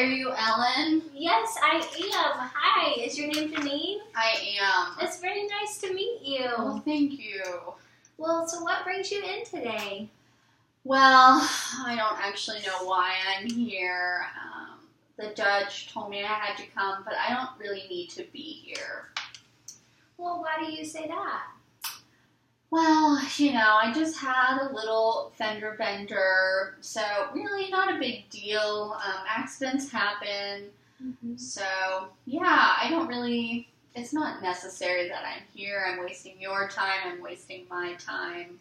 are you Ellen? Yes, I am. Hi, is your name Janine? I am. It's very nice to meet you. Well, thank you. Well, so what brings you in today? Well, I don't actually know why I'm here. The judge told me I had to come, but I don't really need to be here. Well, why do you say that? Well, I just had a little fender bender, so really not a big deal. Accidents happen, so yeah, it's not necessary that I'm here. I'm wasting your time, I'm wasting my time.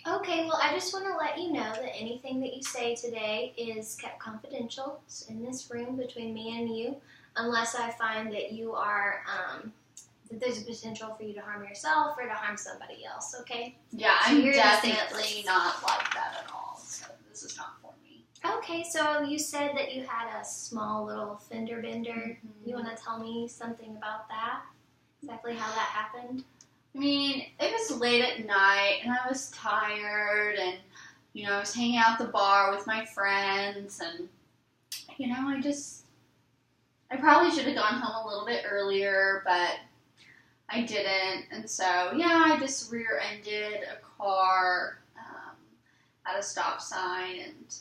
Okay, well, I just want to let you know that anything that you say today is kept confidential. It's in this room between me and you, unless I find that you are, that there's a potential for you to harm yourself or to harm somebody else, okay? Yeah, So I'm you're definitely not like that at all, so this is not for me. Okay, so you said that you had a small little fender bender. You want to tell me something about that? Exactly how that happened? I mean, it was late at night, and I was tired, and, I was hanging out at the bar with my friends, and, I probably should have gone home a little bit earlier, but I didn't, and so, yeah, I just rear-ended a car at a stop sign, and...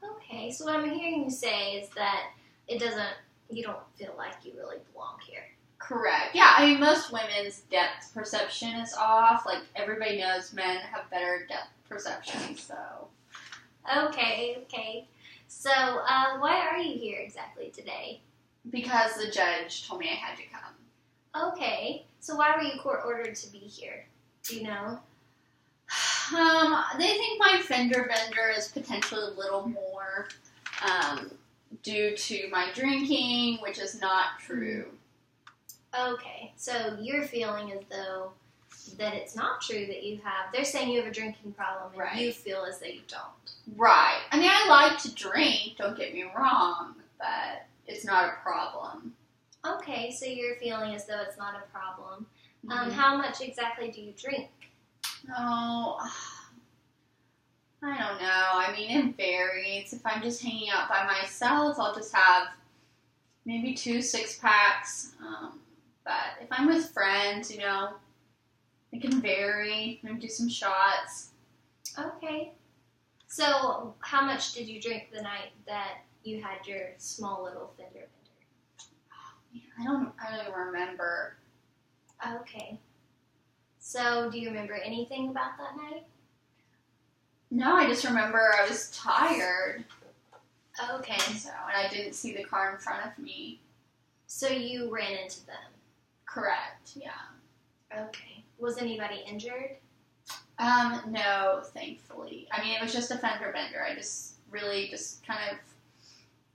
Okay, so what I'm hearing you say is that you don't feel like you really belong here. Correct. Yeah, I mean, most women's depth perception is off. Like, everybody knows men have better depth perception, so... Okay. So, why are you here exactly today? Because the judge told me I had to come. Okay, so why were you court-ordered to be here? Do you know? They think my fender bender is potentially a little more due to my drinking, which is not true. Okay, so you're feeling as though that it's not true that you have. They're saying you have a drinking problem, and Right. you feel as though you don't. Right. I mean, I like to drink, don't get me wrong, but it's not a problem. Okay, so you're feeling as though it's not a problem. Mhm. How much exactly do you drink? Oh, I don't know. I mean, it varies. If I'm just hanging out by myself, I'll just have maybe 2 6-packs. But if I'm with friends, it can vary. Maybe do some shots. Okay. So how much did you drink the night that you had your small little fender bender? I don't even remember. Okay. So do you remember anything about that night? No, I just remember I was tired. Okay. And I didn't see the car in front of me. So you ran into them? Correct, yeah. Okay. Was anybody injured? No, thankfully. I mean, it was just a fender bender. I just kind of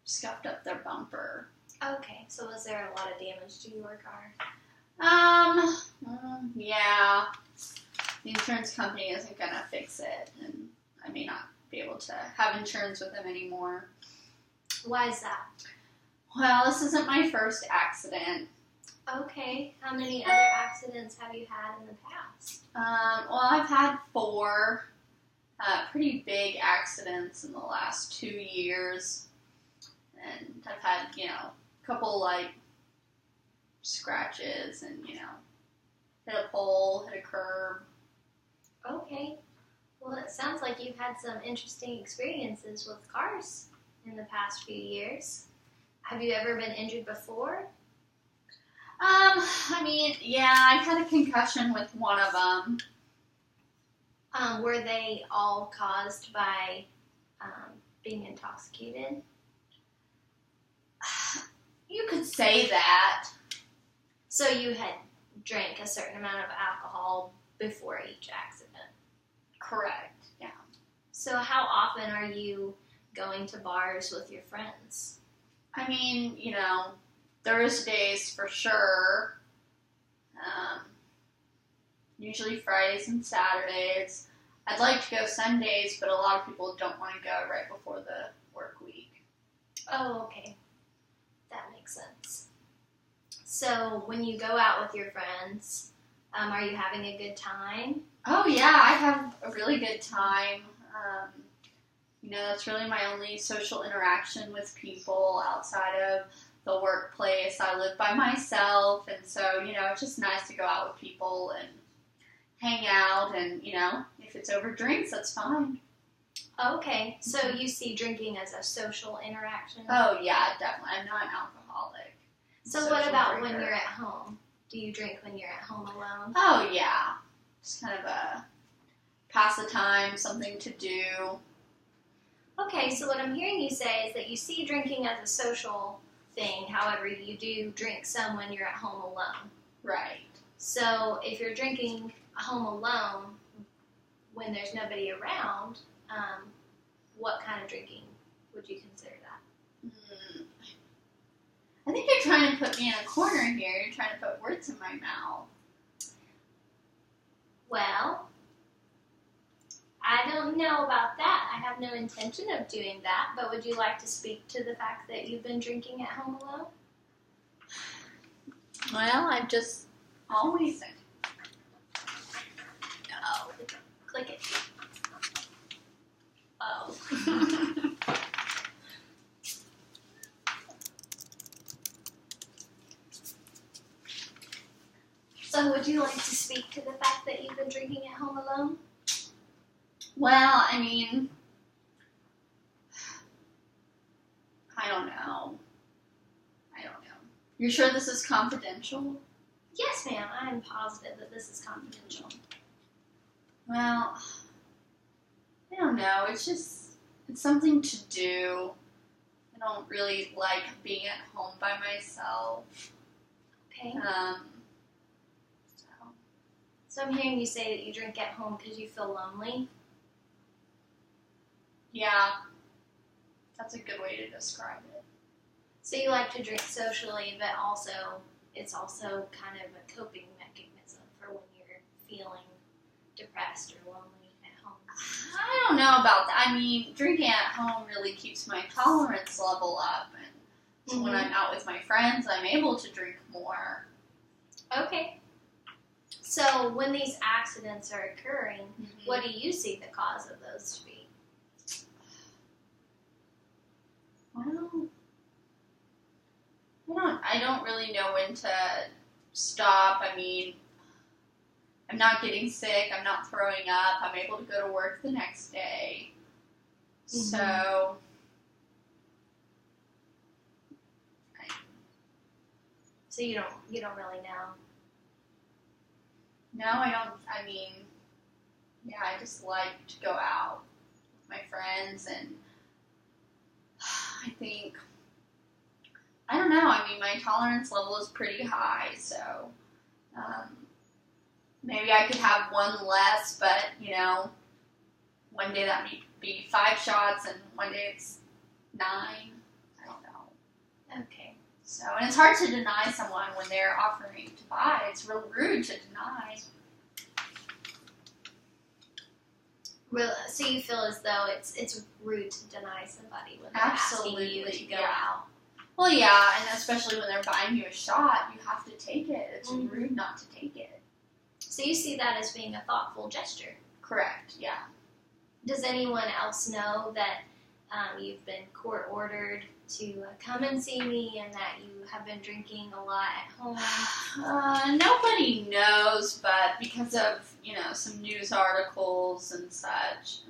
scuffed up their bumper. Okay. So was there a lot of damage to your car? Yeah. The insurance company isn't gonna fix it, and I may not be able to have insurance with them anymore. Why is that? Well, this isn't my first accident. Okay. How many other accidents have you had in the past? Well, I've had 4 pretty big accidents in the last 2 years, and I've had, a couple, scratches and, hit a pole, hit a curb. Okay. Well, it sounds like you've had some interesting experiences with cars in the past few years. Have you ever been injured before? I mean, yeah, I've had a concussion with one of them. Were they all caused by being intoxicated? You could say that. So you had drank a certain amount of alcohol before each accident? Correct, yeah. So how often are you going to bars with your friends? I mean, Thursdays for sure. Usually Fridays and Saturdays. I'd like to go Sundays, but a lot of people don't want to go right before the work week. Oh, okay. That makes sense. So when you go out with your friends, are you having a good time? Oh, yeah, I have a really good time. That's really my only social interaction with people outside of the workplace. I live by myself, and so, it's just nice to go out with people and hang out, and, if it's over drinks, that's fine. Okay, so you see drinking as a social interaction? Oh, yeah, definitely. I'm not an alcoholic. So what about when you're at home? Do you drink when you're at home alone? Oh, yeah. Just kind of a pass the time, something to do. Okay, so what I'm hearing you say is that you see drinking as a social thing, however, you do drink some when you're at home alone. Right. So if you're drinking home alone when there's nobody around, what kind of drinking would you consider that? I think you're trying to put me in a corner here. You're trying to put words in my mouth. Well, I don't know about that. I have no intention of doing that, but would you like to speak to the fact that you've been drinking at home alone? Well, I've just always... Oh, click it. Oh. So would you like to speak to the fact that you've been drinking at home alone? Well, I mean, I don't know. You're sure this is confidential? Yes, ma'am. I'm positive that this is confidential. Well, I don't know. It's something to do. I don't really like being at home by myself. Okay. So I'm hearing you say that you drink at home because you feel lonely. Yeah, that's a good way to describe it. So you like to drink socially, but it's also kind of a coping mechanism for when you're feeling depressed or lonely at home. I don't know about that. I mean, drinking at home really keeps my tolerance level up, and so when I'm out with my friends, I'm able to drink more. Okay. So when these accidents are occurring, what do you see the cause of those to be? Well, I don't really know when to stop. I mean, I'm not getting sick. I'm not throwing up. I'm able to go to work the next day. So, you don't really know. No, I don't. I mean, yeah, I just like to go out with my friends, and I think, I don't know, I mean, my tolerance level is pretty high, so maybe I could have one less, but, one day that may be 5 shots, and one day it's 9. I don't know. Okay. So, and it's hard to deny someone when they're offering to buy. It's real rude to deny. So you feel as though it's rude to deny somebody when they're asking you to go out? Well, yeah, and especially when they're buying you a shot, you have to take it. It's rude not to take it. So you see that as being a thoughtful gesture? Correct, yeah. Does anyone else know that you've been court-ordered to come and see me and that you have been drinking a lot at home? Nobody knows, but because of, some news articles and such,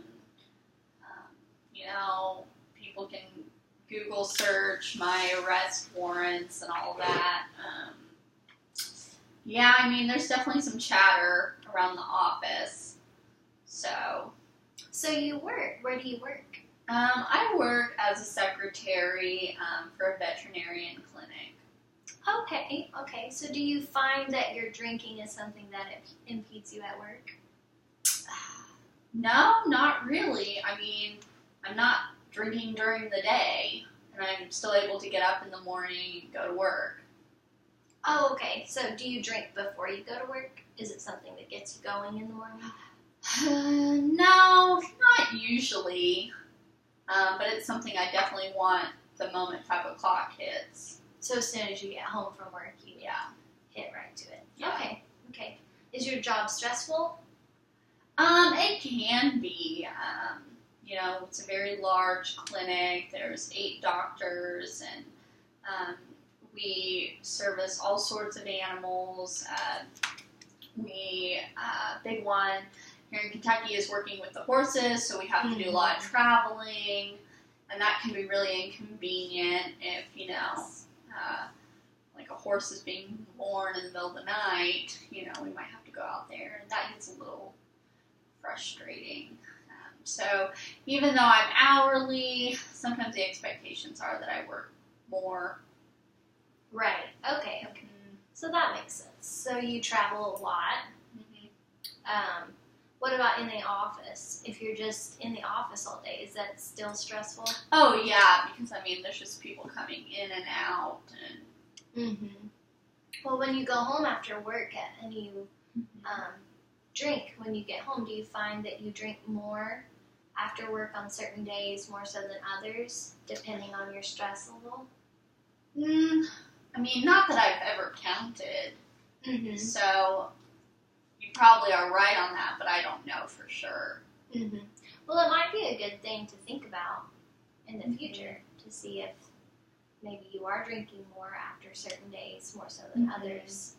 people can Google search my arrest warrants and all that. Yeah, I mean, there's definitely some chatter around the office. So you work. Where do you work? I work as a secretary for a veterinarian clinic. Okay. So do you find that your drinking is something that impedes you at work? No, not really. I mean, I'm not drinking during the day, and I'm still able to get up in the morning and go to work. Oh, okay. So do you drink before you go to work? Is it something that gets you going in the morning? No, not usually. But it's something I definitely want the moment 5 o'clock hits. So as soon as you get home from work, you hit right to it. Yeah. Okay. Is your job stressful? It can be. it's a very large clinic. There's 8 doctors, and we service all sorts of animals. Big one here in Kentucky is working with the horses, so we have to do a lot of traveling, and that can be really inconvenient if, like a horse is being born in the middle of the night, we might have to go out there, and that gets a little frustrating. So even though I'm hourly, sometimes the expectations are that I work more. Right. Okay. So that makes sense. So you travel a lot. What about in the office? If you're just in the office all day, is that still stressful? Oh, yeah, because, there's just people coming in and out. Well, when you go home after work and you drink when you get home, do you find that you drink more after work on certain days, more so than others, depending on your stress level? Not that I've ever counted. So you probably are right on that, but I don't know for sure. Well, it might be a good thing to think about in the future to see if maybe you are drinking more after certain days, more so than others.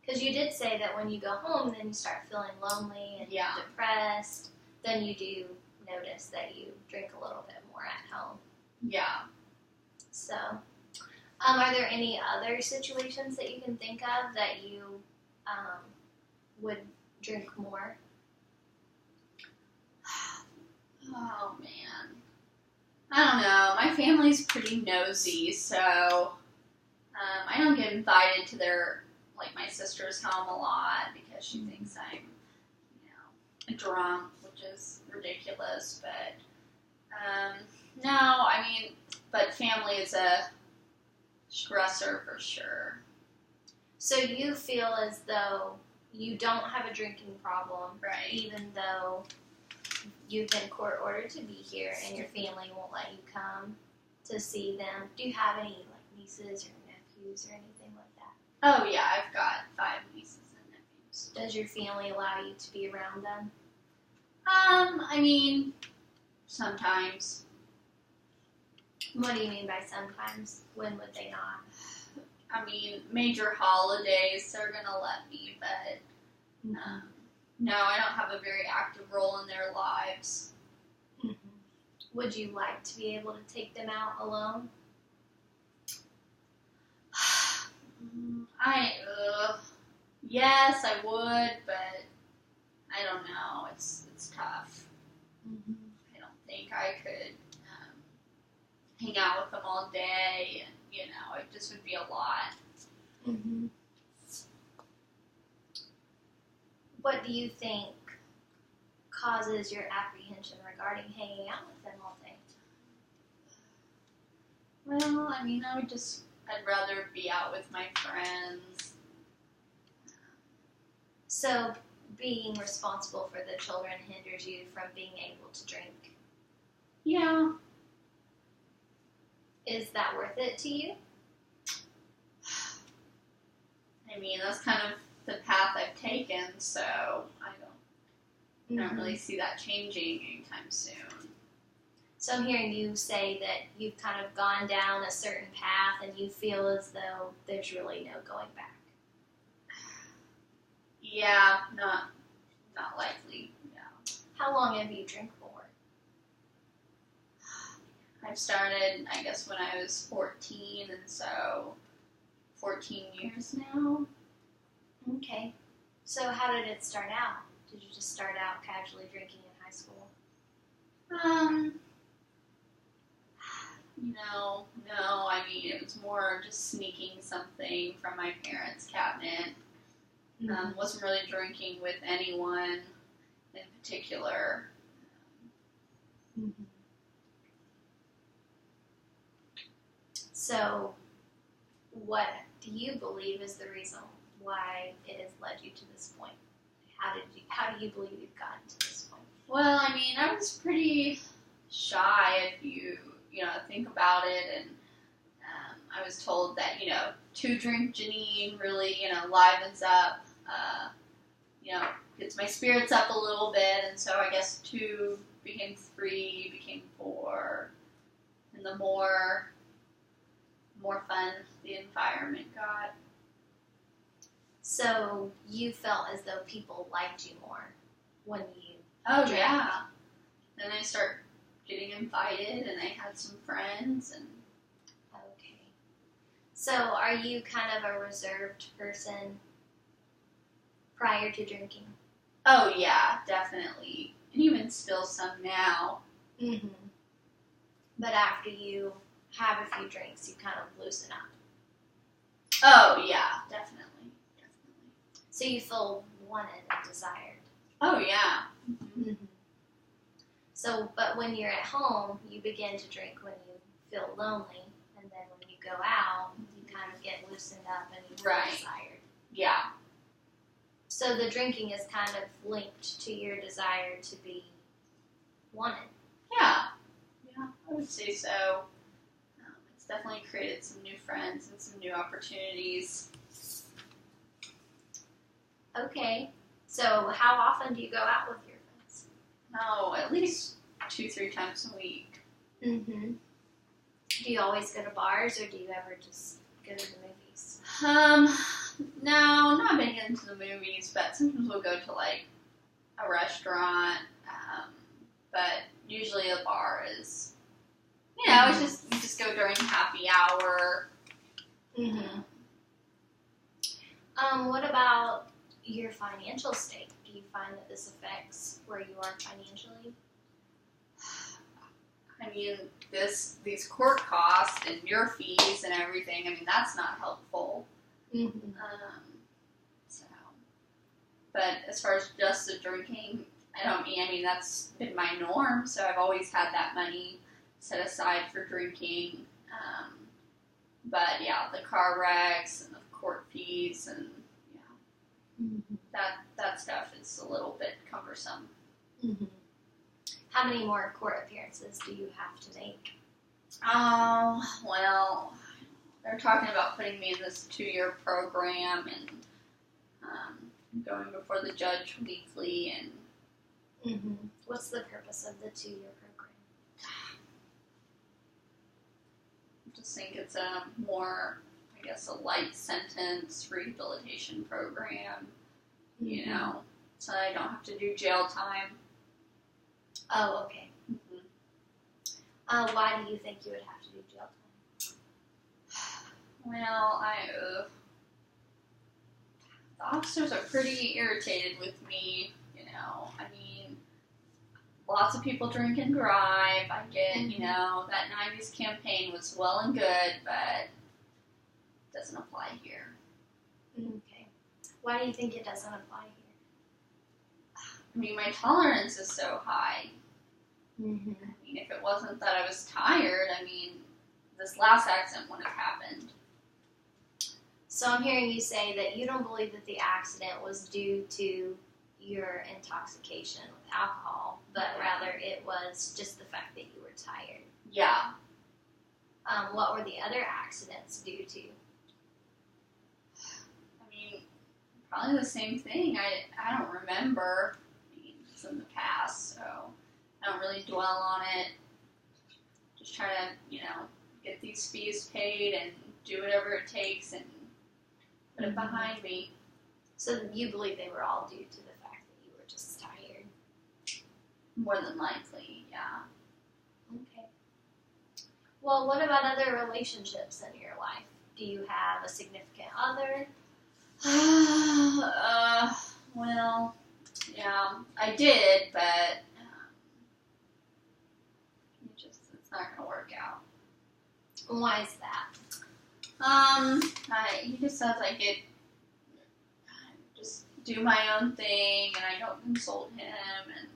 Because you did say that when you go home, then you start feeling lonely and depressed. Then you do notice that you drink a little bit more at home. Yeah. So, are there any other situations that you can think of that you would drink more? Oh, man. I don't know. My family's pretty nosy, so I don't get invited to my sister's home a lot because she thinks I'm, drunk, which is ridiculous. But, no, but family is a stressor for sure. So you feel as though you don't have a drinking problem, right? Even though you've been court ordered to be here and your family won't let you come to see them. Do you have any nieces or nephews or anything like that? Oh yeah, I've got 5 nieces and nephews. Does your family allow you to be around them? Sometimes. What do you mean by sometimes? When would they not? Major holidays, they're going to let me, but no, I don't have a very active role in their lives. Would you like to be able to take them out alone? Yes, I would, but I don't know. It's tough. I don't think I could hang out with them all day, and it just would be a lot. What do you think causes your apprehension regarding hanging out with them all day? Well, I'd rather be out with my friends. So, being responsible for the children hinders you from being able to drink? Yeah. Is that worth it to you? That's kind of the path I've taken, so I don't really see that changing anytime soon. So I'm hearing you say that you've kind of gone down a certain path and you feel as though there's really no going back. Yeah, not likely. Yeah. How long have you drank for? I've started, I guess, when I was 14, and so 14 years now. Okay. So how did it start out? Did you just start out casually drinking in high school? No. It was more just sneaking something from my parents' cabinet. Wasn't really drinking with anyone in particular. So, what do you believe is the reason why it has led you to this point? How do you believe you've gotten to this point? Well, I was pretty shy if you think about it, and I was told that, 2-drink Janine really, livens up, gets my spirits up a little bit, and so I guess 2 became 3, became 4, and the more fun the environment got. So you felt as though people liked you more when you Oh, drank. yeah. Then I start getting invited, and I had some friends, and Okay. So are you kind of a reserved person prior to drinking? oh, yeah, definitely. And even still some now. Mm-hmm. But after you have a few drinks, you kind of loosen up. Oh, yeah, definitely. So you feel wanted and desired. Oh, yeah. Mm-hmm. So, but when you're at home, you begin to drink when you feel lonely, and then when you go out, you kind of get loosened up and you feel Right. desired. Yeah. So the drinking is kind of linked to your desire to be wanted. Yeah. Yeah, I would say so. It's definitely created some new friends and some new opportunities. Okay. So how often do you go out with your friends? No, at least 2-3 times a week. Mm-hmm. Do you always go to bars, or do you ever just go to the movies? No, not big into the movies, but sometimes we'll go to like a restaurant. But usually a bar is, it's just you just go during happy hour. Mm-hmm. What about your financial state? Do you find that this affects where you are financially? I mean, these court costs and your fees and everything. I mean, that's not helpful. Mm-hmm. So, but as far as just the drinking, I mean that's been my norm. So I've always had that money set aside for drinking. But yeah, the car wrecks and the court fees and Mm-hmm. that stuff is a little bit cumbersome. Mm-hmm. How many more court appearances do you have to make? Oh, well, they're talking about putting me in this 2-year program and going before the judge weekly. And Mm-hmm. What's the purpose of the 2-year program? I just think it's a more, I guess, a light sentence rehabilitation program, so I don't have to do jail time. Oh, okay. Mm-hmm. Why do you think you would have to do jail time? Well, the officers are pretty irritated with me, I mean, lots of people drink and drive. I get, that 90s campaign was well and good, but it doesn't apply here. Okay. Why do you think it doesn't apply here? I mean, my tolerance is so high. Mm-hmm. I mean, if it wasn't that I was tired, this last accident wouldn't have happened. So I'm hearing you say that you don't believe that the accident was due to your intoxication with alcohol, but rather it was just the fact that you were tired. Yeah. What were the other accidents due to? I mean, probably the same thing. I don't remember. It's in the past, so I don't really dwell on it. Just try to, get these fees paid and do whatever it takes and put it behind me. So you believe they were all due to the fact that you were just tired? More than likely, yeah. Okay. Well, what about other relationships in your life? Do you have a significant other? Well, yeah, I did, but it's not going to work out. Why is that? He just says I just do my own thing, and I don't consult him, and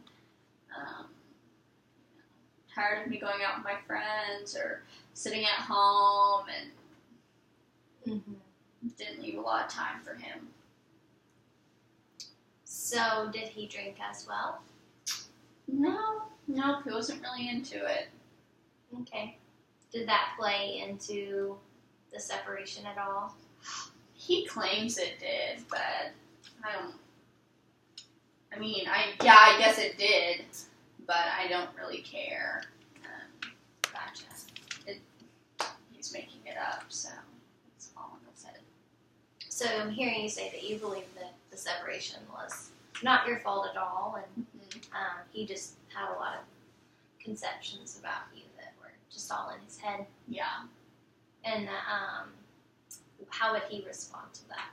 tired of me going out with my friends or sitting at home, and didn't leave a lot of time for him. So, did he drink as well? No, he wasn't really into it. Okay. Did that play into the separation at all? He claims it did, but I don't. I guess it did, but I don't really care. Gotcha. He's making it up, so it's all in his head. So I'm hearing you say that you believe that the separation was not your fault at all, and he just had a lot of conceptions about you that were just all in his head. Yeah. And how would he respond to that?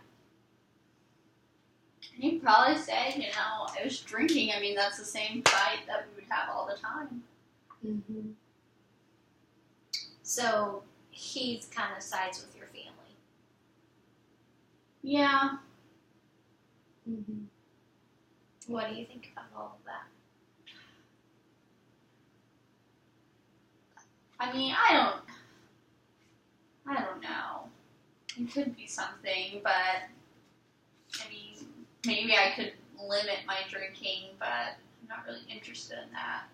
He'd probably say, it was drinking. I mean, that's the same fight that we would have all the time. Mm-hmm. So he kind of sides with your family. Yeah. Mm-hmm. What do you think about all of that? I mean, I don't know. It could be something, but I mean, maybe I could limit my drinking, but I'm not really interested in that.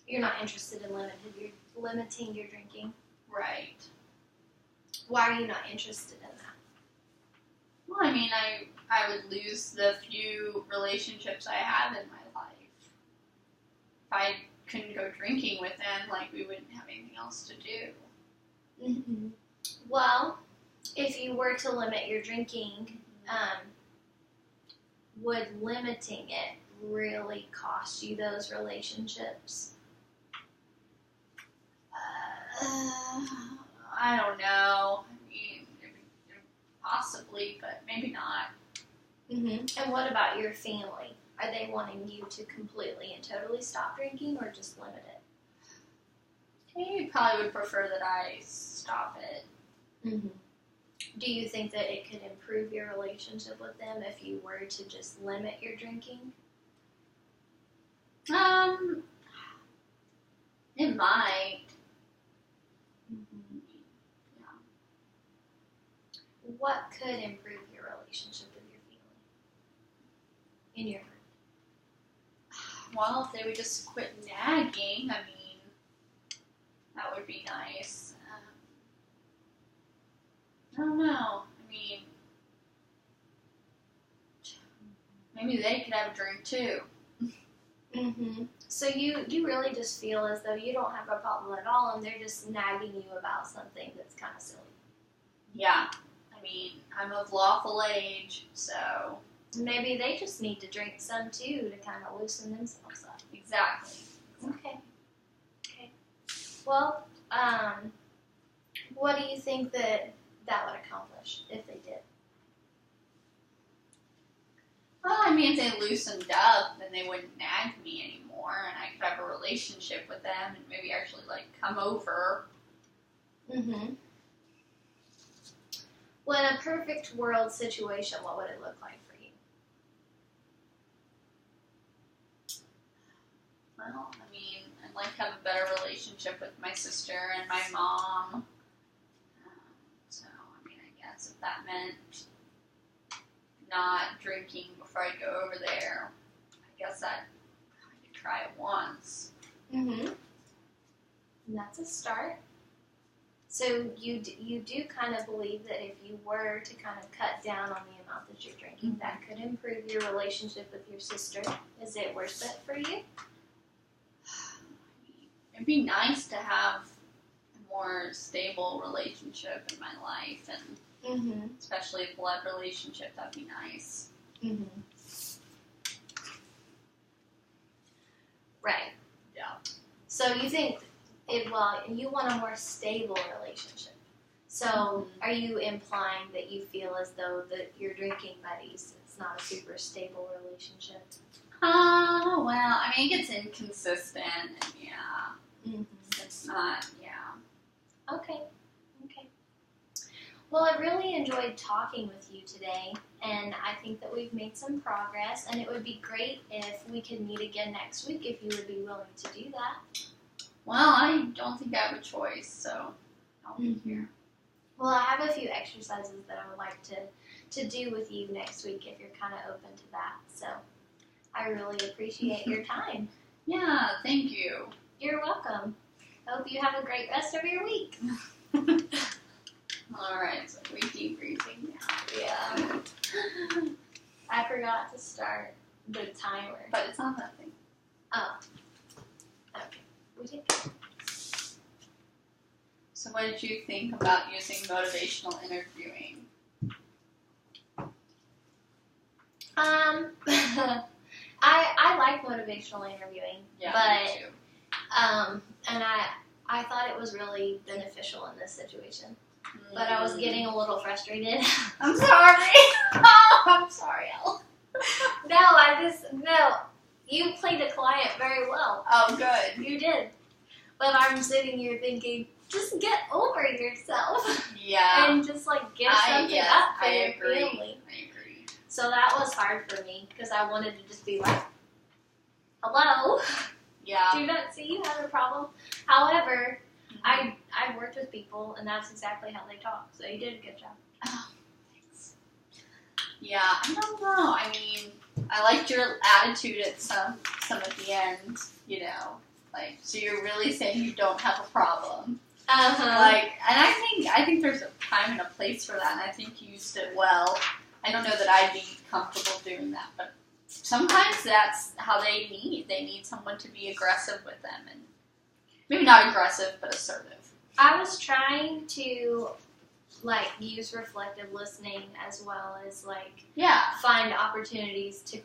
You're not interested in limiting your drinking? Right. Why are you not interested in that? Well, I mean, I would lose the few relationships I have in my life. If I couldn't go drinking with them, like, we wouldn't have anything else to do. Mm-hmm. Well, if you were to limit your drinking, would limiting it really cost you those relationships? I don't know. I mean, possibly, but maybe not. Mm-hmm. And what about your family? Are they wanting you to completely and totally stop drinking, or just limit it? They probably would prefer that I stop it. Mm-hmm. Do you think that it could improve your relationship with them if you were to just limit your drinking? It might. Mm-hmm. Yeah. What could improve your relationship with your family? In your mind? Well, if they would just quit nagging, I mean, that would be nice. I don't know. I mean, maybe they could have a drink too. Mm-hmm. So you really just feel as though you don't have a problem at all, and they're just nagging you about something that's kind of silly. Yeah. I mean, I'm of lawful age, so. Maybe they just need to drink some too to kind of loosen themselves up. Exactly. Okay. Well, what do you think that would accomplish if they did? Well, I mean, if they loosened up, then they wouldn't nag me anymore, and I could have a relationship with them, and maybe actually, like, come over. Mm-hmm. Well, in a perfect world situation, what would it look like for you? Well, I mean, I'd like to have a better relationship with my sister and my mom. So, I mean, I guess if that meant not drinking before I go over there, I guess I could try it once. Mm-hmm. And that's a start. So you do kind of believe that if you were to kind of cut down on the amount that you're drinking, that could improve your relationship with your sister. Is it worth it for you? It'd be nice to have a more stable relationship in my life, and especially a blood relationship, that'd be nice. Mm-hmm. Right. Yeah. So you think you want a more stable relationship. So are you implying that you feel as though that your drinking buddies, it's not a super stable relationship? Oh, well, I mean, it gets inconsistent, and yeah. Mm-hmm. It's not, yeah. Okay. Well, I really enjoyed talking with you today, and I think that we've made some progress, and it would be great if we could meet again next week if you would be willing to do that. Well, I don't think I have a choice, so I'll be here. Well, I have a few exercises that I would like to do with you next week if you're kind of open to that. So I really appreciate your time. Yeah, thank you. You're welcome. I hope you have a great rest of your week. All right, so we debriefing now. Yeah. I forgot to start the timer. But it's on that thing. Oh. Okay. We did. So what did you think about using motivational interviewing? I like motivational interviewing. Yeah, but me too. And I thought it was really beneficial in this situation. But I was getting a little frustrated. I'm sorry. Oh, I'm sorry, Elle. No, you played a client very well. Oh, good. You did. But I'm sitting here thinking, just get over yourself. Yeah. And just like give something up for your family. I agree. So that was hard for me because I wanted to just be like, hello. Yeah. Do not see you have a problem. However, I've worked with people, and that's exactly how they talk. So you did a good job. Oh, thanks. Yeah, I don't know. I mean, I liked your attitude at some at the end. You know, like, so you're really saying you don't have a problem. Like, and I think there's a time and a place for that, and I think you used it well. I don't know that I'd be comfortable doing that, but sometimes that's how they need. They need someone to be aggressive with them, and maybe not aggressive, but assertive. I was trying to like use reflective listening as well as like find opportunities to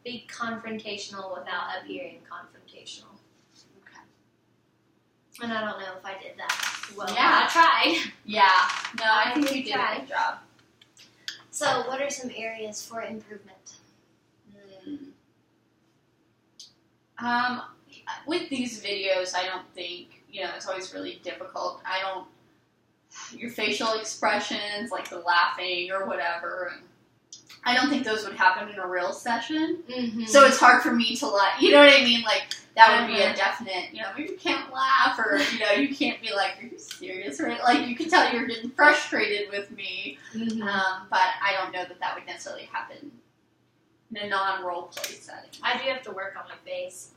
be confrontational without appearing confrontational. Okay. And I don't know if I did that well. Yeah. I tried. Yeah. No, I think you did a good job. So, what are some areas for improvement? With these videos, I don't think, it's always really difficult. Your facial expressions, like the laughing or whatever, I don't think those would happen in a real session. Mm-hmm. So it's hard for me to you know what I mean? Like, that would be a definite, maybe you can't laugh, or, you can't be like, are you serious? Right? Like, you can tell you're getting frustrated with me. Mm-hmm. But I don't know that would necessarily happen in a non-role play setting. I do have to work on my face.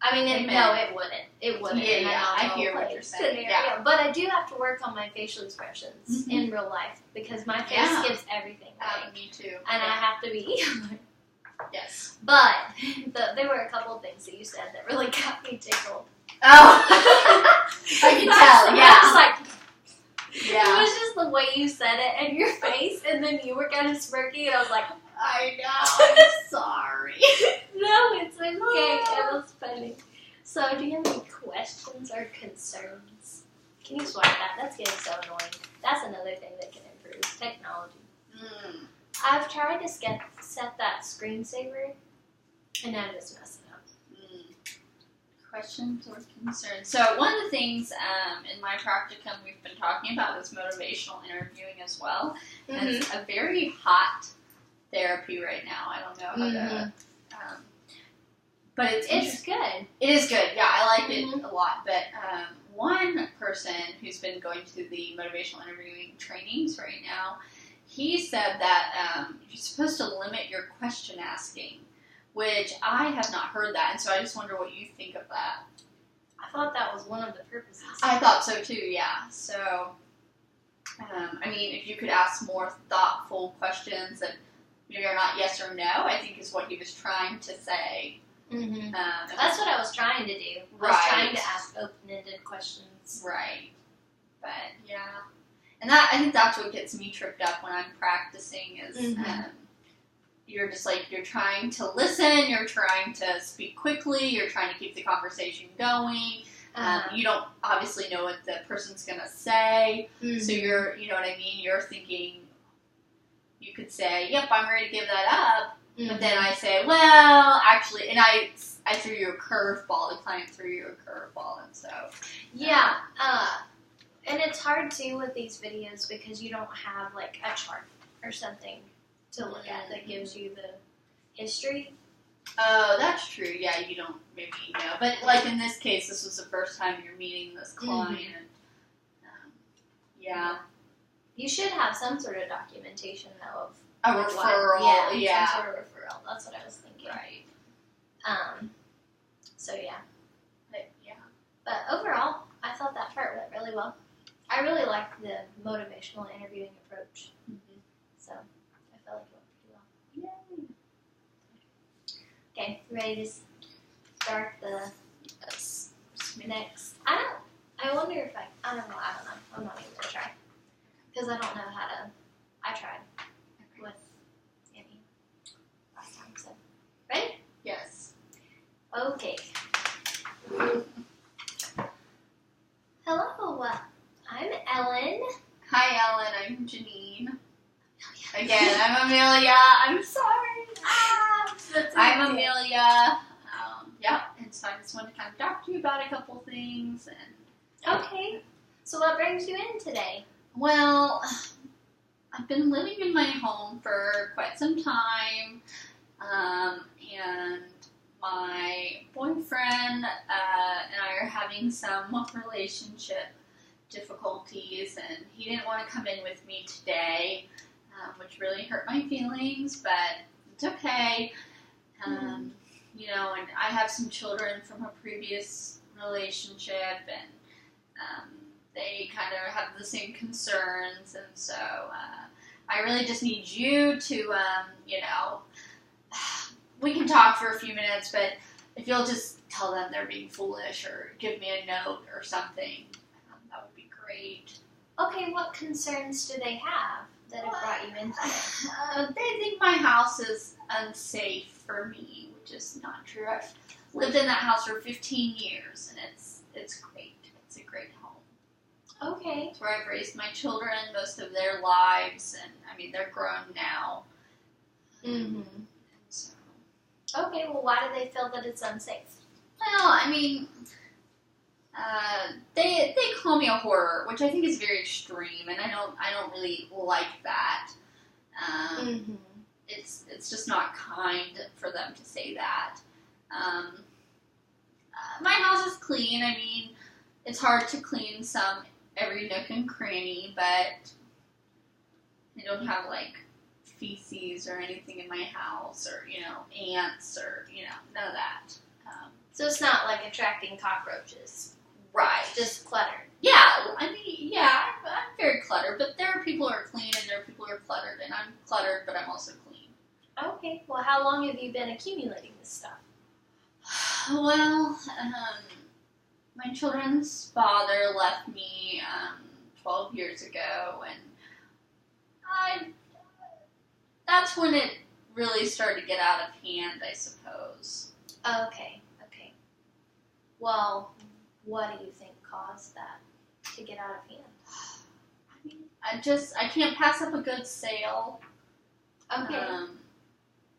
I mean, it wouldn't. It wouldn't. Yeah, I hear what you're saying. Scenario. Yeah. But I do have to work on my facial expressions in real life because my face gives everything away. Me too. And I have to be. Yes. But there were a couple of things that you said that really got me tickled. Oh, I can tell. Yeah. I was like, yeah. it was just the way you said it and your face, and then you were kind of smirky, and I was like, I know. I'm sorry. No, it's okay. It was funny. So, do you have any questions or concerns? Can you swipe that? That's getting so annoying. That's another thing that can improve technology. I've tried to set that screensaver, and I just mess it up. Questions or concerns? So, one of the things in my practicum we've been talking about is motivational interviewing as well. And it's a very hot therapy right now. I don't know how to... but it's good. It is good. Yeah, I like it a lot. But one person who's been going through the motivational interviewing trainings right now, he said that you're supposed to limit your question asking, which I have not heard that, and so I just wonder what you think of that. I thought that was one of the purposes. I thought so too, yeah. So, I mean, if you could ask more thoughtful questions that maybe are not yes or no, I think is what he was trying to say. That's what I was trying to do. I was trying to ask open-ended questions. Right. But, yeah. And I think that's what gets me tripped up when I'm practicing is you're just you're trying to listen, you're trying to speak quickly, you're trying to keep the conversation going. You don't obviously know what the person's going to say. So you're, you know what I mean? You're thinking, you could say, yep, I'm ready to give that up. But then I say, well, actually, and I threw you a curveball. The client threw you a curveball, and so. Yeah. And it's hard, too, with these videos because you don't have, a chart or something to look at that gives you the history. Oh, that's true. Yeah, you don't maybe know. But, in this case, this was the first time you're meeting this client. And, yeah. You should have some sort of documentation, though, of a referral. Yeah. Some sort of referral. That's what I was thinking. Right. So, yeah. Yeah. But overall, I thought that part went really well. I really liked the motivational interviewing approach. So, I felt like it went pretty well. Yay. Okay, ready to start the Yes. next. I wonder if I don't know. I'm not even gonna try because I don't know how to. I tried with Annie last time. So ready? Yes. Okay. Hello, I'm Ellen. Hi, Ellen. I'm Janine. Again, I'm Amelia. I'm sorry. I'm Amelia. Yep. And so I just wanted to kind of talk to you about a couple things. And Okay. So what brings you in today? well, I've been living in my home for quite some time, and my boyfriend and I are having some relationship difficulties, and he didn't want to come in with me today, which really hurt my feelings, but it's okay. You know, and I have some children from a previous relationship, and they kind of have the same concerns, and so I really just need you to, you know, we can talk for a few minutes, but if you'll just tell them they're being foolish or give me a note or something, that would be great. Okay, what concerns do they have that have brought you in today? They think my house is unsafe for me, which is not true. I've lived in that house for 15 years, and it's great. It's a great home. Okay. It's where I've raised my children most of their lives, and I mean they're grown now. Mm-hmm. So, Okay, well, why do they feel that it's unsafe? well, I mean, they call me a hoarder, which I think is very extreme, and I don't really like that. Mm-hmm. It's just not kind for them to say that. My house is clean. I mean, it's hard to clean every nook and cranny, but I don't have like feces or anything in my house, or you know, ants, or you know, none of that. So it's not like attracting cockroaches, Right. just cluttered. Yeah, I mean, yeah, I'm very cluttered, but there are people who are clean and there are people who are cluttered, and I'm cluttered, but I'm also clean. Okay, well, how long have you been accumulating this stuff? Well, my children's father left me 12 years ago, and that's when it really started to get out of hand, I suppose. Okay. Well, what do you think caused that to get out of hand? I mean, I can't pass up a good sale. Okay.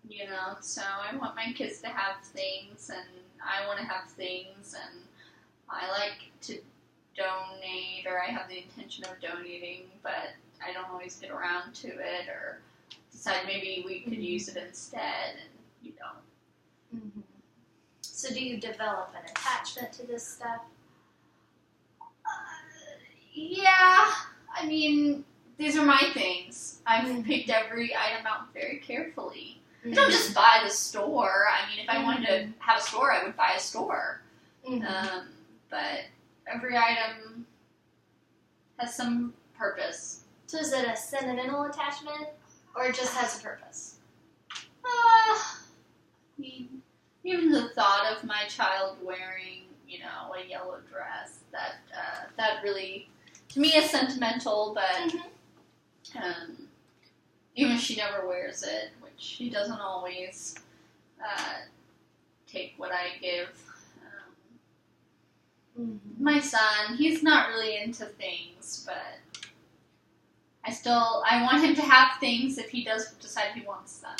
You know, so I want my kids to have things, and I want to have things, and I like to donate, or I have the intention of donating, but I don't always get around to it, or decide maybe we could use it instead, and you don't. Mm-hmm. So do you develop an attachment to this stuff? Yeah, I mean, these are my things. I've picked every item out very carefully. I don't just buy the store. I mean, if I wanted to have a store, I would buy a store. Mm-hmm. But every item has some purpose. So is it a sentimental attachment, or it just has a purpose? I mean, even the thought of my child wearing, you know, a yellow dress, that really, to me, is sentimental, but even if she never wears it, which she doesn't always take what I give. My son, he's not really into things, but I want him to have things if he does decide he wants them.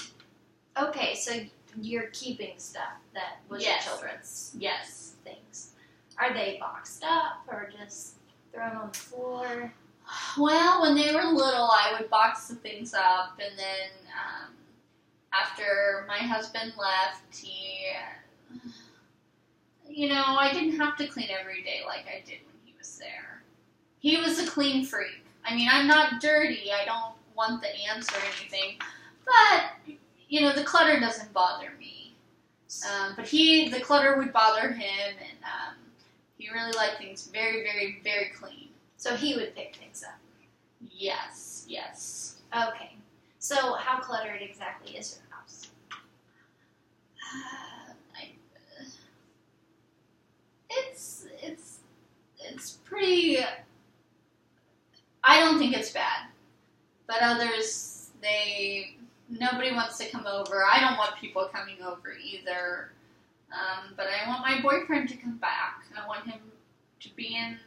Okay, so you're keeping stuff that was Yes. your children's Yes. things. Are they boxed up or just thrown on the floor? Well, when they were little, I would box the things up, and then after my husband left, I didn't have to clean every day like I did when he was there. He was a clean freak. I mean, I'm not dirty. I don't want the ants or anything, but the clutter doesn't bother me. But the clutter would bother him, and he really liked things very, very, very clean. So he would pick things up. Yes. Okay. So how cluttered exactly is your house? It's pretty. I don't think it's bad, but others, nobody wants to come over. I don't want people coming over either. But I want my boyfriend to come back. I want him to be in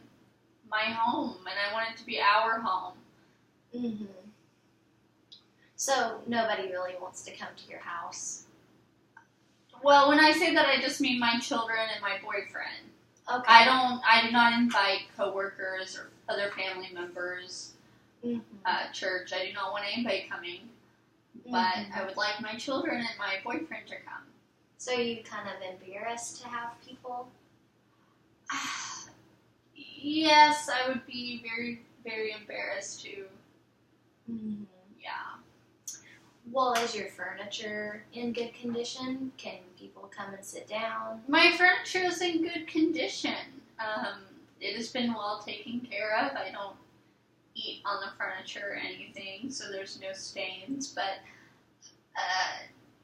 my home, and I want it to be our home. Mhm. So nobody really wants to come to your house. Well, when I say that, I just mean my children and my boyfriend. Okay. I do not invite coworkers or other family members. Church. I do not want anybody coming, but I would like my children and my boyfriend to come. So are you kind of embarrassed to have people? Yes, I would be very, very embarrassed to. Yeah. Well, is your furniture in good condition? Can people come and sit down? My furniture is in good condition. It has been well taken care of. I don't eat on the furniture or anything, so there's no stains, but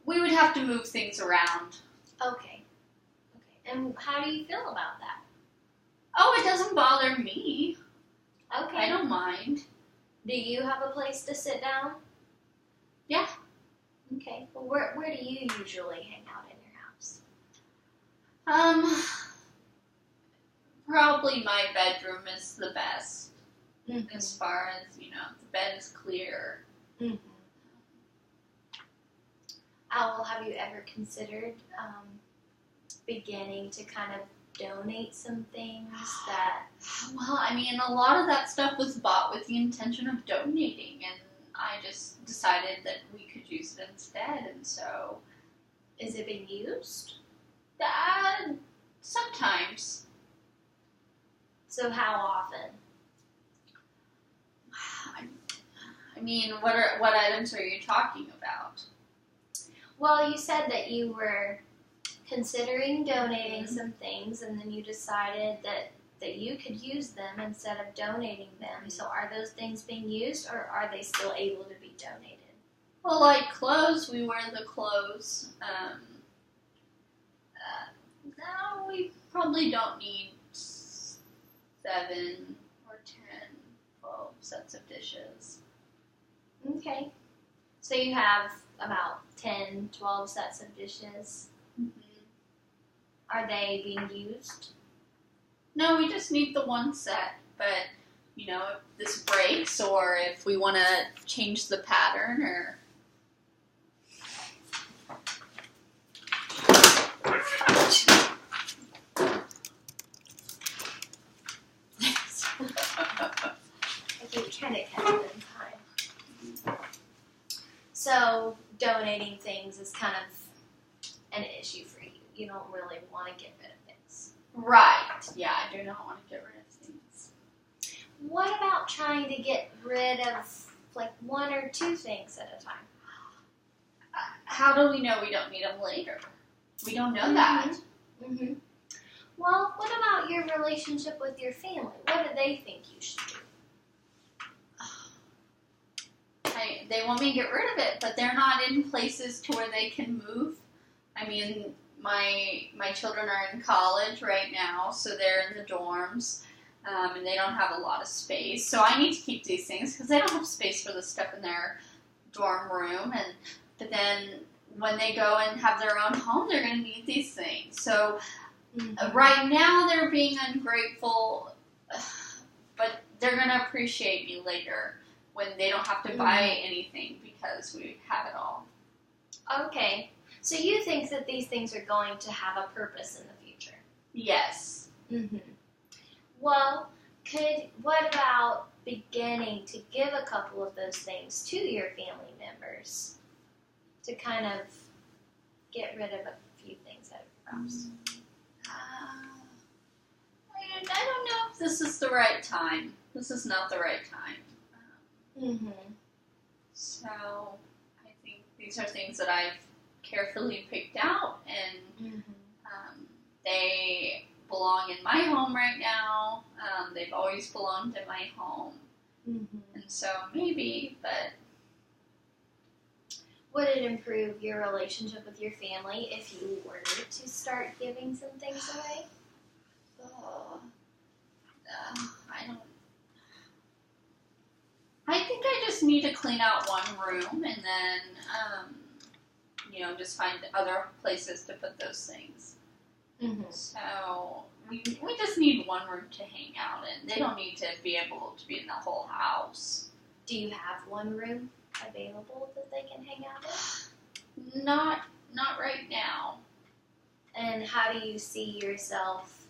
we would have to move things around. Okay. And how do you feel about that? Oh, it doesn't bother me. Okay. I don't mind. Do you have a place to sit down? Yeah. Okay. Well, where do you usually hang out in your house? Probably my bedroom is the best. As far as, the bed is clear. Owl, have you ever considered beginning to kind of donate some things that... Well, I mean, a lot of that stuff was bought with the intention of donating, and I just decided that we could use it instead, and so... Is it being used? Sometimes. So how often? I mean, what items are you talking about? Well, you said that you were considering donating some things, and then you decided that you could use them instead of donating them. So are those things being used, or are they still able to be donated? Well, like clothes, we wear the clothes. No, we probably don't need 7 or 10, 12 sets of dishes. Okay. So you have about 10, 12 sets of dishes. Are they being used? No, we just need the one set. But, if this breaks or if we want to change the pattern or... I keep trying to catch it in time. So donating things is kind of an issue for you. You don't really want to get rid of things. Right. Yeah, I do not want to get rid of things. What about trying to get rid of like 1 or 2 things at a time? How do we know we don't need them later? We don't know that. Well, what about your relationship with your family? What do they think you should do? They want me to get rid of it, but they're not in places to where they can move. I mean, my children are in college right now, so they're in the dorms, and they don't have a lot of space. So I need to keep these things because they don't have space for the stuff in their dorm room. But then when they go and have their own home, they're going to need these things. So right now they're being ungrateful, but they're going to appreciate me later when they don't have to buy anything because we have it all. Okay. So you think that these things are going to have a purpose in the future? Yes. Well, what about beginning to give a couple of those things to your family members to kind of get rid of a few things out of your house? I don't know if this is the right time. This is not the right time. So I think these are things that I've carefully picked out, and they belong in my home right now. They've always belonged in my home, and so maybe, but would it improve your relationship with your family if you were to start giving some things away? I don't. I think I just need to clean out one room and then, just find other places to put those things. Mm-hmm. So we just need one room to hang out in. They don't need to be able to be in the whole house. Do you have one room available that they can hang out in? Not right now. And how do you see yourself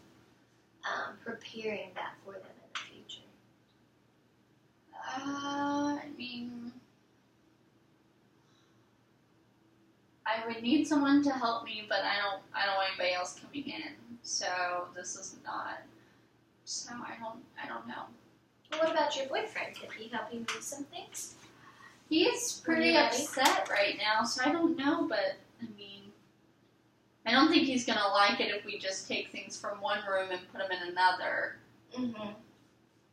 preparing that for them in the future? I mean, I would need someone to help me, but I don't want anybody else coming in. So this is not. So I don't know. Well, what about your boyfriend? Could he help you move some things? He's pretty upset right now, so I don't know, but I mean, I don't think he's gonna like it if we just take things from one room and put them in another. Mm-hmm.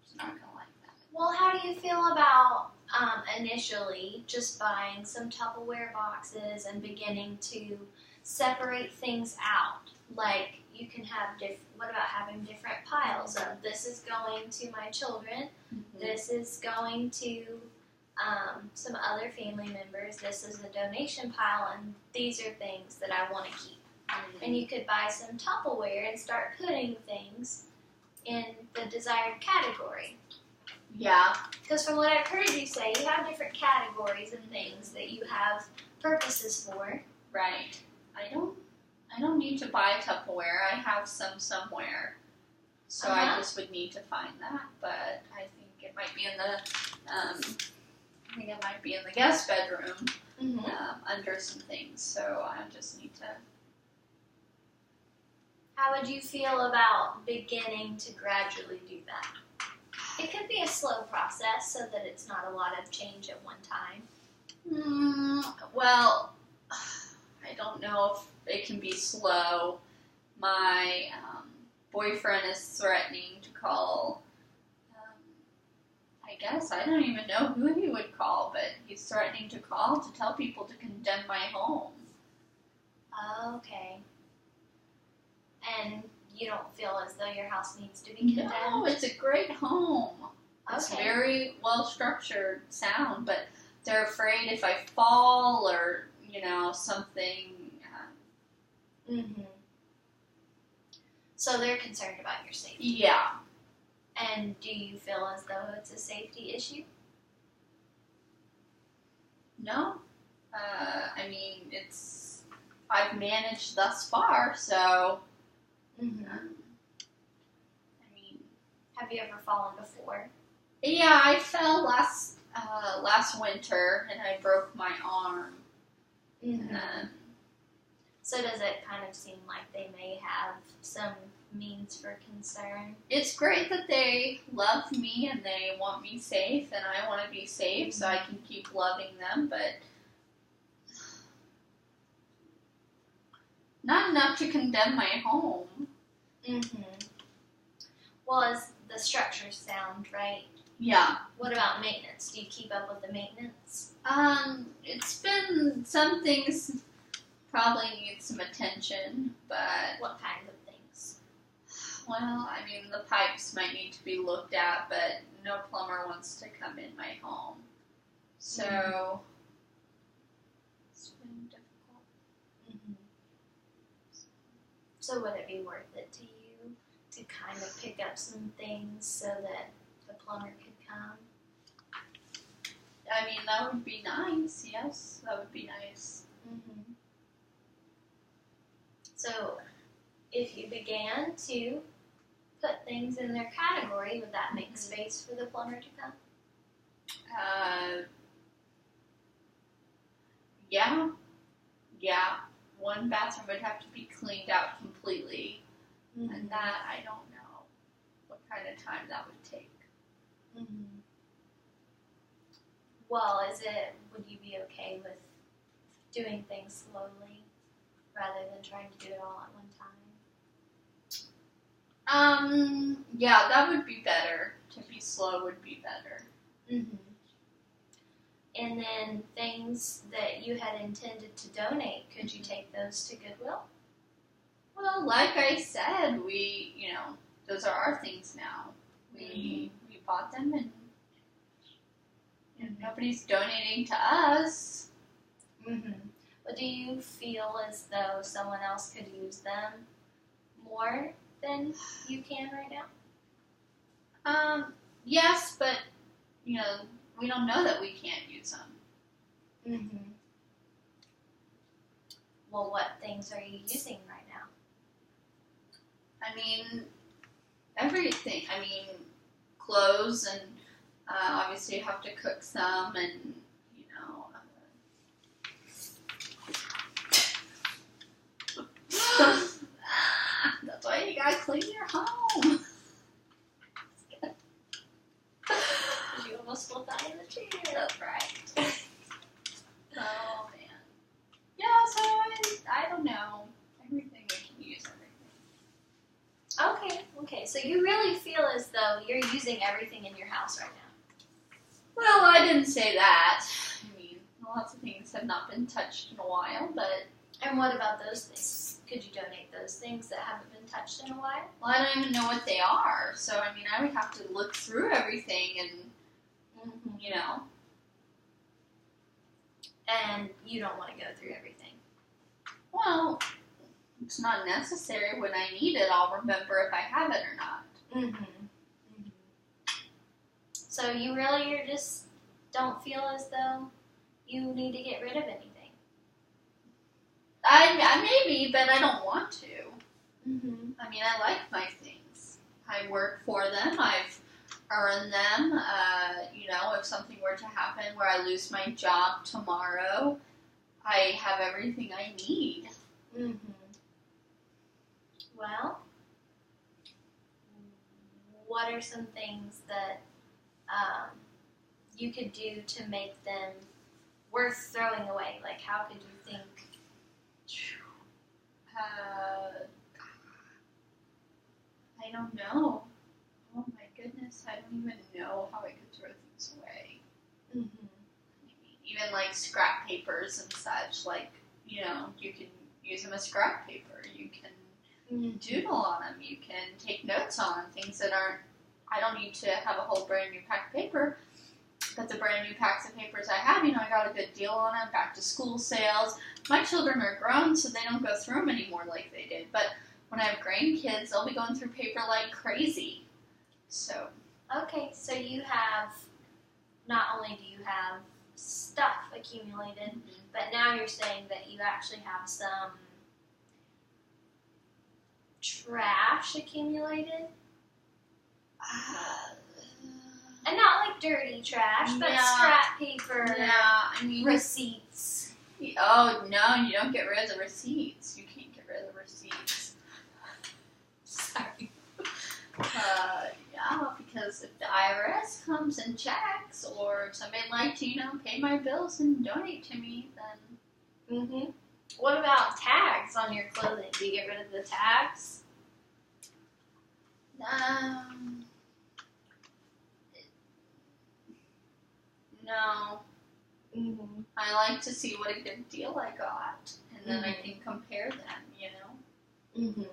He's not gonna like that. Well, how do you feel about initially just buying some Tupperware boxes and beginning to separate things out? Like you can have what about having different piles of this is going to my children, this is going to some other family members, this is a donation pile, and these are things that I want to keep. And you could buy some Tupperware and start putting things in the desired category. Yeah. Because from what I've heard you say, you have different categories of things that you have purposes for. Right. I don't need to buy Tupperware. I have some somewhere. So I just would need to find that. But I think it might be in the guest bedroom under some things. So I just need to. How would you feel about beginning to gradually do that? It could be a slow process so that it's not a lot of change at one time. Well, I don't know if it can be slow. My boyfriend is threatening to call, I guess, I don't even know who he would call, but he's threatening to call to tell people to condemn my home. Okay. And you don't feel as though your house needs to be condemned? No, it's a great home. It's very well structured, sound, but they're afraid if I fall or, something. So they're concerned about your safety? Yeah. And do you feel as though it's a safety issue? No. I've managed thus far, so. Have you ever fallen before? Yeah, I fell last winter and I broke my arm. So does it kind of seem like they may have some means for concern? It's great that they love me and they want me safe, and I want to be safe so I can keep loving them, but not enough to condemn my home. Well, is the structure sound, right? Yeah. What about maintenance? Do you keep up with the maintenance? It's been some things probably need some attention, but what kind of things? Well, the pipes might need to be looked at, but no plumber wants to come in my home. So it's been difficult. So would it be worth it to you to kind of pick up some things so that the plumber could come? That would be nice. Yes, that would be nice. So, if you began to put things in their category, would that make space for the plumber to come? Yeah. One bathroom would have to be cleaned out completely, and that I don't know what kind of time that would take. Well, would you be okay with doing things slowly rather than trying to do it all at one time? Yeah, that would be better. To be slow would be better. And then things that you had intended to donate, could you take those to Goodwill? Well, like I said, we, those are our things now. We bought them, and nobody's donating to us. But do you feel as though someone else could use them more than you can right now? Yes, but we don't know that we can't use them. Well, what things are you using right now? I mean, everything. I mean, clothes, and obviously you have to cook some, and that's why you gotta clean your home. You almost flipped out of the chair. That's right. Oh man. Yeah, so I don't know. Everything we can use everything. Okay. So you really feel as though you're using everything in your house right now. Well, I didn't say that. I mean, lots of things have not been touched in a while, but... And what about those things? Could you donate those things that haven't been touched in a while? Well, I don't even know what they are, so I mean, I would have to look through everything and, And you don't want to go through everything. Well, it's not necessary. When I need it, I'll remember if I have it or not. So you just don't feel as though you need to get rid of anything? I maybe, but I don't want to. Mm-hmm. I mean, I like my things. I work for them. I've earned them. If something were to happen where I lose my job tomorrow, I have everything I need. Mm-hmm. Well, what are some things that you could do to make them worth throwing away? Like, how could you think? I don't know. Oh my goodness, I don't even know how I could throw things away. Mm-hmm. Even like scrap papers and such, like, you can use them as scrap paper. You can doodle on them. You can take notes on things that aren't, I don't need to have a whole brand new pack of paper, but the brand new packs of papers I have, I got a good deal on them, back to school sales. My children are grown, so they don't go through them anymore like they did, but when I have grandkids, they'll be going through paper like crazy. So. Okay, so you have, not only do you have stuff accumulated, but now you're saying that you actually have some trash accumulated? And not like dirty trash, but scrap paper, receipts. Oh, no, you don't get rid of the receipts. You can't get rid of the receipts. Sorry. Because if the IRS comes and checks, or if somebody would like to, pay my bills and donate to me, then... Mm-hmm. What about tags on your clothing? Do you get rid of the tags? No. Mm-hmm. I like to see what a good deal I got, and then I can compare them, Mm-hmm.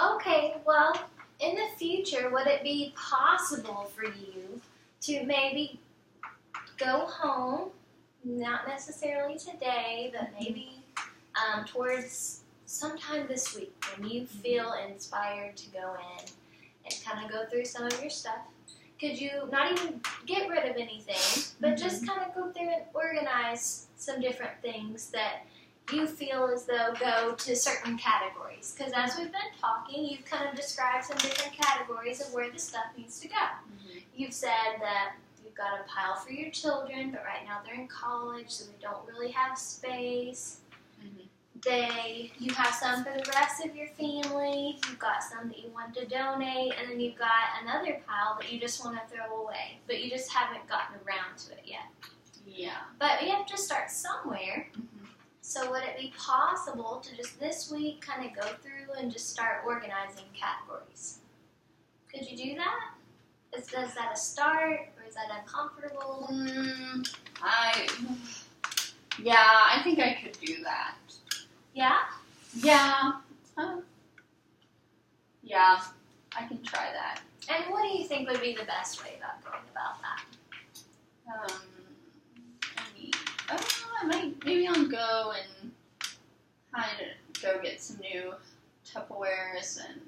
Okay, well, in the future, would it be possible for you to maybe go home, not necessarily today, but maybe towards sometime this week when you feel inspired to go in and kind of go through some of your stuff? Could you not even get rid of anything, but just kind of go through and organize some different things that you feel as though go to certain categories? Because as we've been talking, you've kind of described some different categories of where the stuff needs to go. Mm-hmm. You've said that you've got a pile for your children, but right now they're in college, so they don't really have space. You have some for the rest of your family, you've got some that you want to donate, and then you've got another pile that you just want to throw away, but you just haven't gotten around to it yet. Yeah. But you have to start somewhere. So would it be possible to just this week kind of go through and just start organizing categories? Could you do that? Is that a start, or is that uncomfortable? I think I could do that. Yeah? Yeah. Yeah, I can try that. And what do you think would be the best way about going about that? I don't know, maybe I'll go and kind of go get some new Tupperwares, and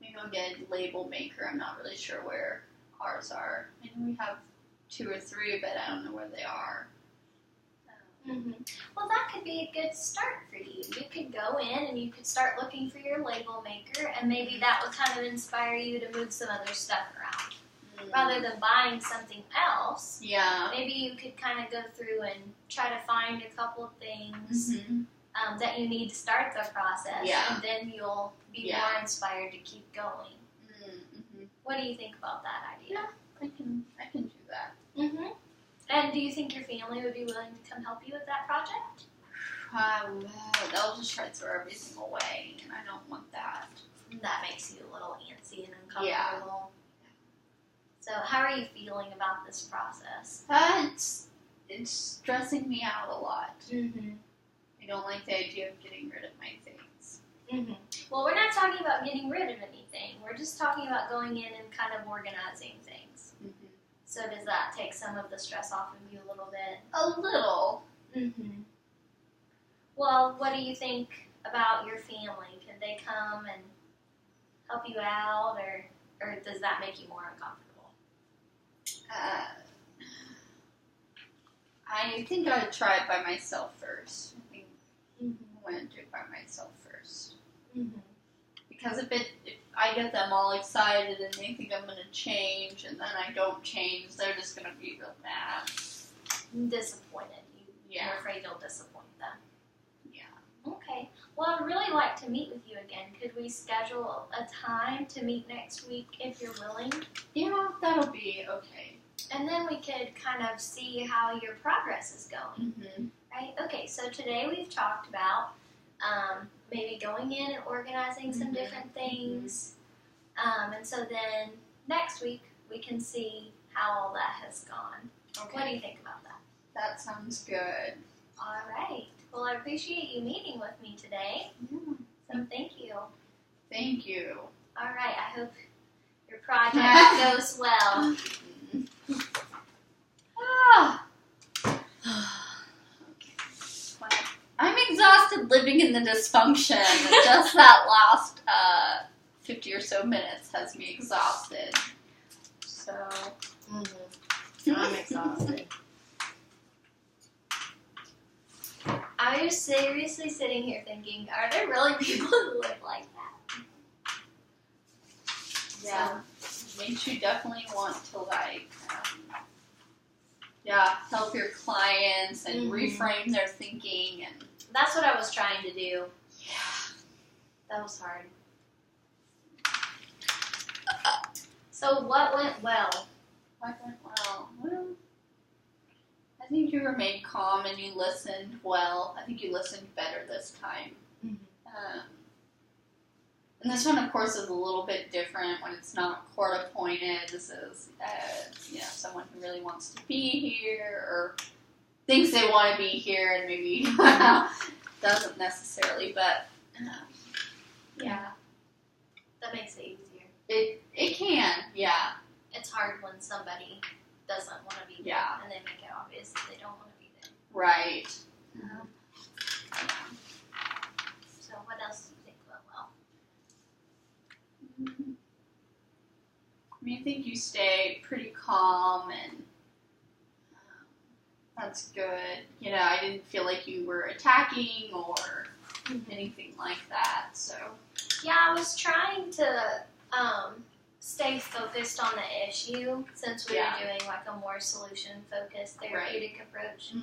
maybe I'll get a label maker. I'm not really sure where ours are. I know we have 2 or 3, but I don't know where they are. Well, that could be a good start for you. You could go in and you could start looking for your label maker, and maybe that would kind of inspire you to move some other stuff around. Rather than buying something else, maybe you could kind of go through and try to find a couple of things that you need to start the process, and then you'll be more inspired to keep going. What do you think about that idea? I can do that. And do you think your family would be willing to come help you with that project? They'll just try to throw everything away, and I don't want that. That makes you a little antsy and uncomfortable. So how are you feeling about this process? It's stressing me out a lot. I don't like the idea of getting rid of my things. Well, we're not talking about getting rid of anything. We're just talking about going in and kind of organizing things. So does that take some of the stress off of you a little bit? A little. Well, what do you think about your family? Could they come and help you out, or does that make you more uncomfortable? I think I would try it by myself first. I think I want to do it by myself first. Because if I get them all excited and they think I'm going to change, and then I don't change, they're just going to be real mad. Disappointed. You're afraid you'll disappoint them. Yeah. Okay. Well, I'd really like to meet with you again. Could we schedule a time to meet next week if you're willing? Yeah, that'll be okay. And then we could kind of see how your progress is going. Right? Okay, so today we've talked about maybe going in and organizing some different things. And so then next week we can see how all that has gone. Okay. What do you think about that? That sounds good. All right. Well, I appreciate you meeting with me today. So thank you. Thank you. All right. I hope your project goes well. I'm exhausted living in the dysfunction. Just that last 50 or so minutes has me exhausted. So, I'm exhausted. I was seriously sitting here thinking, are there really people who live like that? Yeah. Makes you definitely want to help your clients and reframe their thinking, and that's what I was trying to do. Yeah. That was hard. So what went well? What went well? Well, I think you remained calm and you listened well. I think you listened better this time. And this one, of course, is a little bit different when it's not court appointed. This is, someone who really wants to be here or thinks they want to be here and maybe doesn't necessarily. But that makes it easier. It can, yeah. It's hard when somebody doesn't want to be there and they make it obvious that they don't want to be there. Right. So what else do you think went well? I mean, I think you stay pretty calm, and that's good. I didn't feel like you were attacking or anything like that. So yeah, I was trying to stay focused on the issue since we were doing like a more solution-focused therapeutic approach.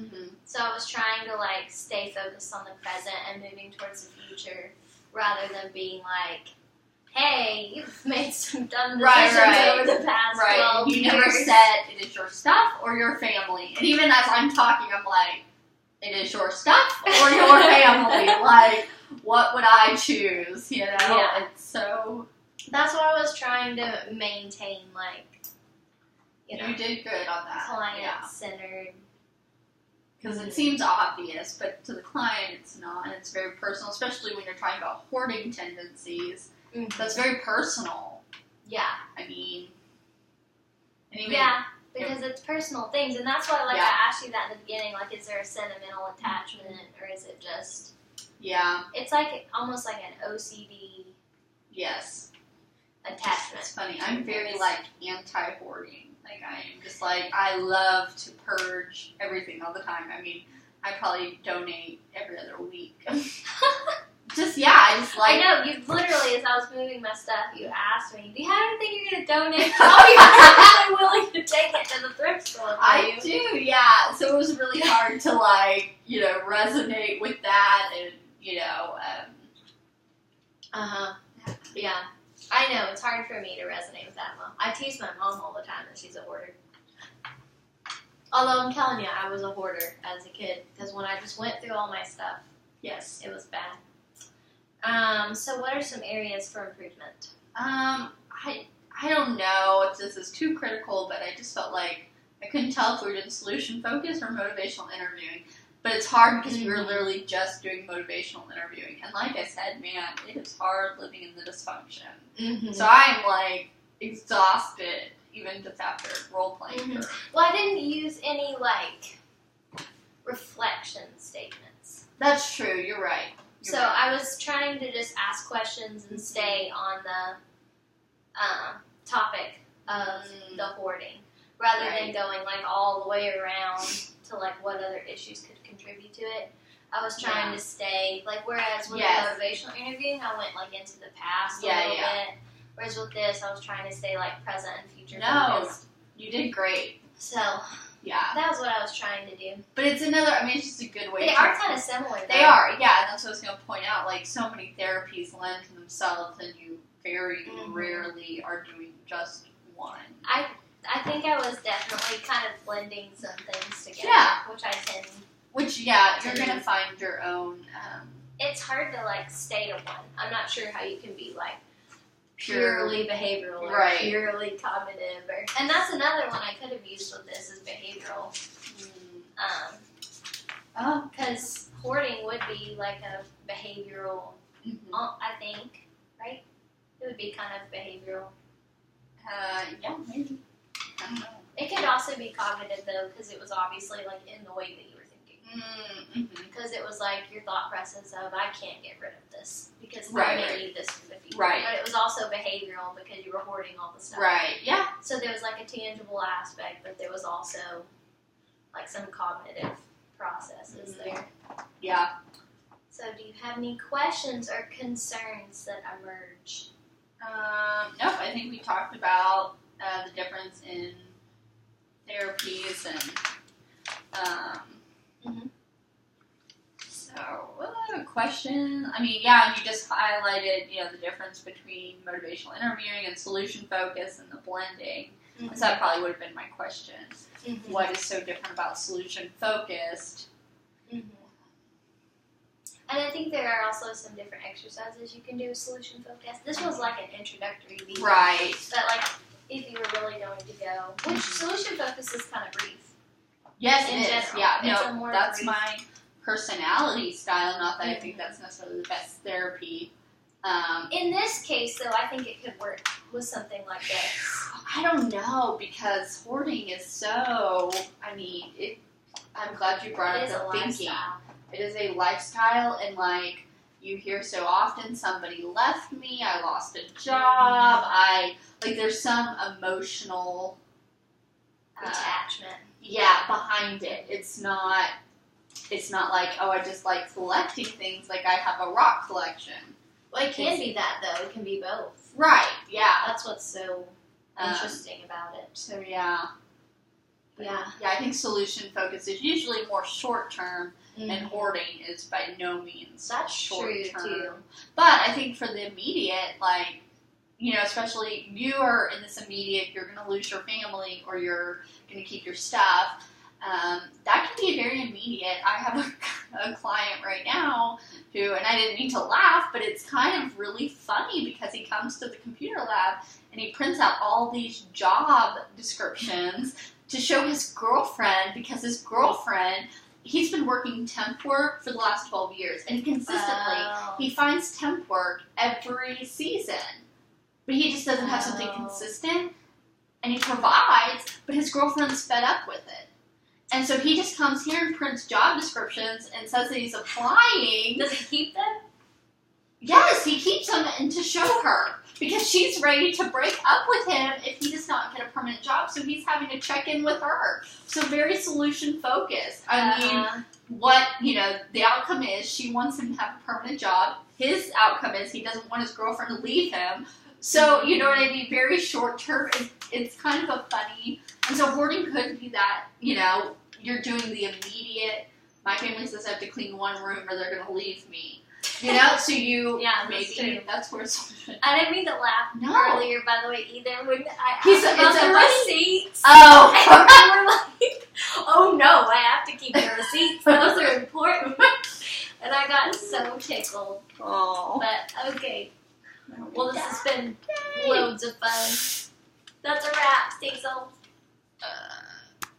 So I was trying to stay focused on the present and moving towards the future rather than being like, hey, you've made some dumb decisions over the past 12 years. You never said it is your stuff or your family. And even as I'm talking, I'm like, it is your stuff or your family. What would I choose? Yeah. It's so... That's what I was trying to maintain, you did good on that. Client-centered. Because it seems obvious, but to the client it's not, and it's very personal, especially when you're talking about hoarding tendencies. That's very personal. Yeah. I mean, because it's personal things, and that's why, like, I asked you that in the beginning, like, is there a sentimental attachment, or is it just... Yeah. It's like, almost like an OCD... Yes. Attachment. It's funny. I'm very, like, anti-hoarding. Like, I'm just, like, I love to purge everything all the time. I mean, I probably donate every other week. I just like... I know, you literally, as I was moving my stuff, you asked me, do you have anything you're going to donate? I'm willing to take it to the thrift store. I do, yeah. So it was really hard to, like, resonate with that and, Yeah. I know, it's hard for me to resonate with that mom. I tease my mom all the time that she's a hoarder. Although I'm telling you, I was a hoarder as a kid, because when I just went through all my stuff, yes, it was bad. So what are some areas for improvement? I don't know if this is too critical, but I just felt like I couldn't tell if we were doing solution focused or motivational interviewing. But it's hard because we were literally just doing motivational interviewing. And like I said, man, it is hard living in the dysfunction. Mm-hmm. So I'm, like, exhausted even just after role-playing. Well, I didn't use any, like, reflection statements. That's true. You're right. I was trying to just ask questions and stay on the topic of the hoarding, rather than going, like, all the way around to, like, what other issues could contribute to it. I was trying to stay, like, whereas with the motivational interviewing, I went, like, into the past a little bit. Whereas with this, I was trying to stay, like, present and future focused. You did great. So, that was what I was trying to do. But it's it's just a good way They are kind of similar, though. They are, yeah, and that's what I was going to point out. Like, so many therapies lend to themselves, and you very rarely are doing just one. I think I was definitely kind of blending some things together, which I tend. You're going to find your own. It's hard to, like, stay to one. I'm not sure how you can be, like, purely behavioral or purely cognitive. And that's another one I could have used with this is behavioral. Because hoarding would be like a behavioral, I think, right? It would be kind of behavioral. Yeah, maybe. I don't know. It could also be cognitive, though, because it was obviously, like, in the way that you were thinking. Because it was, like, your thought process of, I can't get rid of this, because I may need this for the future. Right. But it was also behavioral, because you were hoarding all the stuff. Right, yeah. So there was, like, a tangible aspect, but there was also, like, some cognitive processes there. Yeah. So do you have any questions or concerns that emerge? Nope, I think we talked about the difference in therapies and so a question. I mean, you just highlighted the difference between motivational interviewing and solution focus and the blending. So that probably would have been my question. What is so different about solution focused? And I think there are also some different exercises you can do with solution focus. This was like an introductory video. Right. But like, if you were really going to go, which solution focus is kind of brief. Yes, in it is. general. Yeah, that's brief. My personality style. Not that I think that's necessarily the best therapy. In this case, though, I think it could work with something like this. I don't know, because hoarding is so. I mean, I'm glad you brought up the thinking. It is a lifestyle, and like you hear so often, somebody left me, I lost a job, there's some emotional attachment. Behind it. It's not like, oh, I just like collecting things, like I have a rock collection. Well, it can be that, though. It can be both. Right, yeah. That's what's so interesting about it. So, yeah. Yeah, I think solution focus is usually more short-term, and hoarding is by no means short-term. That's true, too. But I think for the immediate, like, especially you are in this immediate, you're going to lose your family or you're going to keep your stuff. That can be very immediate. I have a client right now who, and I didn't mean to laugh, but it's kind of really funny because he comes to the computer lab and he prints out all these job descriptions to show his girlfriend, because his girlfriend he's been working temp work for the last 12 years, and consistently he finds temp work every season. But he just doesn't have something consistent, and he provides, but his girlfriend's fed up with it. And so he just comes here and prints job descriptions and says that he's applying. Does he keep them? Yes, he keeps them and to show her. Because she's ready to break up with him if he does not get a permanent job. So he's having to check in with her. So very solution focused. I mean, what, the outcome is she wants him to have a permanent job. His outcome is he doesn't want his girlfriend to leave him. So, you know what I mean? Very short term. It's kind of a funny. And so hoarding could be that, you're doing the immediate, my family says I have to clean one room or they're going to leave me. So you, maybe that's where I didn't mean to laugh earlier, by the way, either. When I asked about the receipts. Oh. And we're like, oh no, I have to keep the receipts. Those are important. And I got so tickled. Oh. But, okay. Well, this has been loads of fun. That's a wrap, Stay Sold.